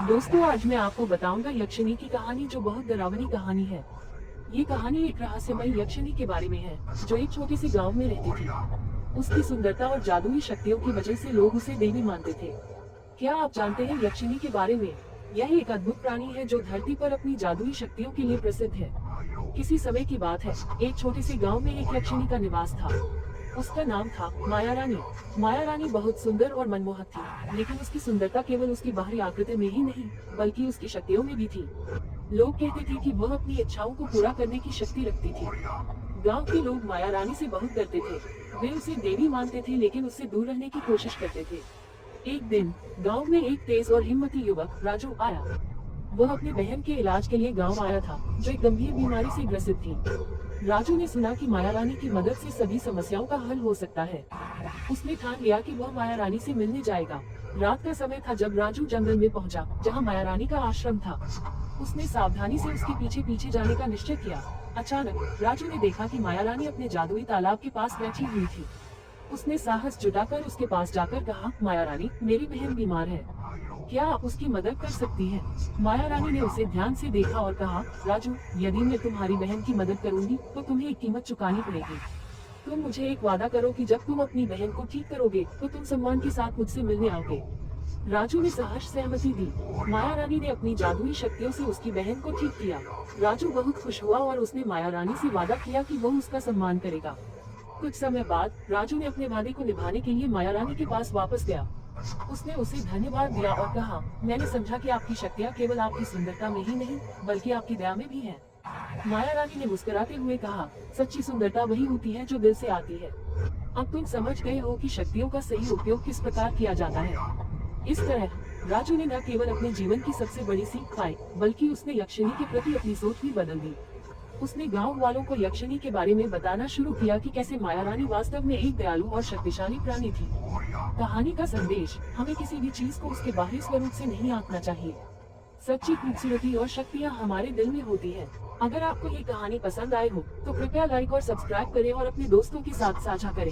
दोस्तों, आज मैं आपको बताऊंगा यक्षिनी की कहानी, जो बहुत डरावनी कहानी है। ये कहानी एक रहस्यमय यक्षिनी के बारे में है, जो एक छोटे से गांव में रहती थी। उसकी सुंदरता और जादुई शक्तियों की वजह से लोग उसे देवी मानते थे। क्या आप जानते हैं यक्षिनी के बारे में? यह एक अद्भुत प्राणी है जो धरती पर अपनी जादुई शक्तियों के लिए प्रसिद्ध है। किसी समय की बात है, एक छोटे से गांव में एक यक्षिनी का निवास था। उसका नाम था माया रानी। माया रानी बहुत सुंदर और मनमोहक थी, लेकिन उसकी सुंदरता केवल उसकी बाहरी आकृति में ही नहीं, बल्कि उसकी शक्तियों में भी थी। लोग कहते थे कि वह अपनी इच्छाओं को पूरा करने की शक्ति रखती थी। गांव के लोग माया रानी से बहुत डरते थे। वे उसे देवी मानते थे, लेकिन उससे दूर रहने की कोशिश करते थे। एक दिन गांव में एक तेज और हिम्मती युवक राजू आया। वह अपनी बहन के इलाज के लिए गांव आया था, जो एक गंभीर बीमारी से ग्रसित थी। राजू ने सुना कि माया रानी की मदद से सभी समस्याओं का हल हो सकता है। उसने ठान लिया कि वह माया रानी से मिलने जाएगा। रात का समय था जब राजू जंगल में पहुंचा, जहां माया रानी का आश्रम था। उसने सावधानी से उसके पीछे पीछे जाने का निश्चय किया। अचानक राजू ने देखा कि माया रानी अपने जादुई तालाब के पास बैठी हुई थी। उसने साहस जुटाकर उसके पास जाकर कहा, माया रानी, मेरी बहन बीमार है, क्या आप उसकी मदद कर सकती हैं? माया रानी ने उसे ध्यान से देखा और कहा, राजू, यदि मैं तुम्हारी बहन की मदद करूंगी तो तुम्हें एक कीमत चुकानी पड़ेगी। तुम मुझे एक वादा करो कि जब तुम अपनी बहन को ठीक करोगे तो तुम सम्मान के साथ मुझसे मिलने आओगे। राजू ने सहर्ष सहमति दी। माया रानी ने अपनी जादुई शक्तियों से उसकी बहन को ठीक किया। राजू बहुत खुश हुआ और उसने माया रानी से वादा किया कि वो उसका सम्मान करेगा। कुछ समय बाद राजू ने अपने वादे को निभाने के लिए माया रानी के पास वापस गया। उसने उसे धन्यवाद दिया और कहा, मैंने समझा कि आपकी शक्तियाँ केवल आपकी सुंदरता में ही नहीं, बल्कि आपकी दया में भी हैं। माया रानी ने मुस्कुराते हुए कहा, सच्ची सुंदरता वही होती है जो दिल से आती है। अब तुम समझ गए हो कि शक्तियों का सही उपयोग किस प्रकार किया जाता है। इस तरह राजू ने न केवल अपने जीवन की सबसे बड़ी सीख पाई, बल्कि उसने यक्षिनी के प्रति अपनी सोच भी बदल दी। उसने गांव वालों को यक्षिनी के बारे में बताना शुरू किया कि कैसे माया रानी वास्तव में एक दयालु और शक्तिशाली प्राणी थी। कहानी का संदेश, हमें किसी भी चीज को उसके बाहरी स्वरूप से नहीं आंकना चाहिए। सच्ची खूबसूरती और शक्तियाँ हमारे दिल में होती है। अगर आपको ये कहानी पसंद आए हो तो कृपया लाइक और सब्सक्राइब करें और अपने दोस्तों के साथ साझा करें।